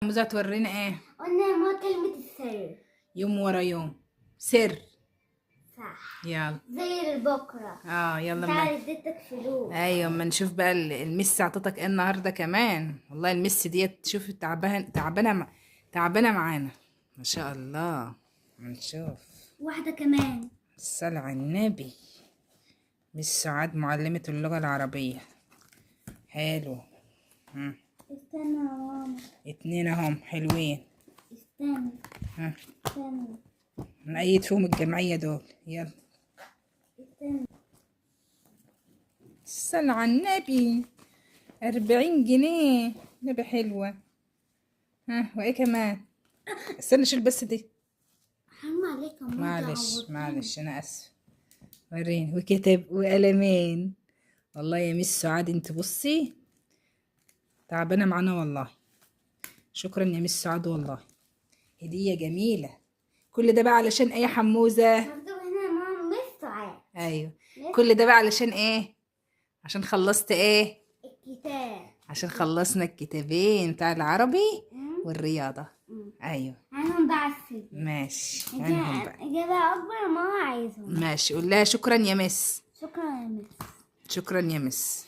موزة تورينا ايه؟ قلنا ما كلمة السر. يوم ورا يوم سر. صح. يلا زي بكرة. يلا انت عارف اديتك فلوس. ايوه اما نشوف بقى المس عطتك ايه النهارده كمان. والله المس ديت شوف تعبانه معانا ما شاء الله. هنشوف. واحدة كمان. الصلاة على النبي. مس سعاد معلمة اللغة العربية. حلو. استنى يا ماما. 2 اهم حلوين. استنى. ها استنى. نأيد فيهم الجمعية دول. يلا. استنى. الصلاة على النبي. 40 جنيه. نبي حلوة. وايه كمان؟ استنى شيل بس دي. حرام عليك يا ماما. معلش انا اسف. وريني وكتب وقلمين. والله يا مس سعاد انت بصي تعبانه معانا والله. شكرا يا مس سعاد والله. هديه جميله. كل ده بقى علشان ايه يا حموزه؟ مكتوب هنا يا ماما مس سعاد. ايوه. كل ده بقى علشان ايه؟ عشان خلصت ايه؟ الكتاب. عشان خلصنا الكتابين بتاع العربي والرياضه. ايوه. عنهم بقى السجن. ماشي عنهم بقى. إجابة أكبر ما هو عايزهم. ماشي قول لها شكرا يا مس. شكرا يا مس. شكرا يا مس.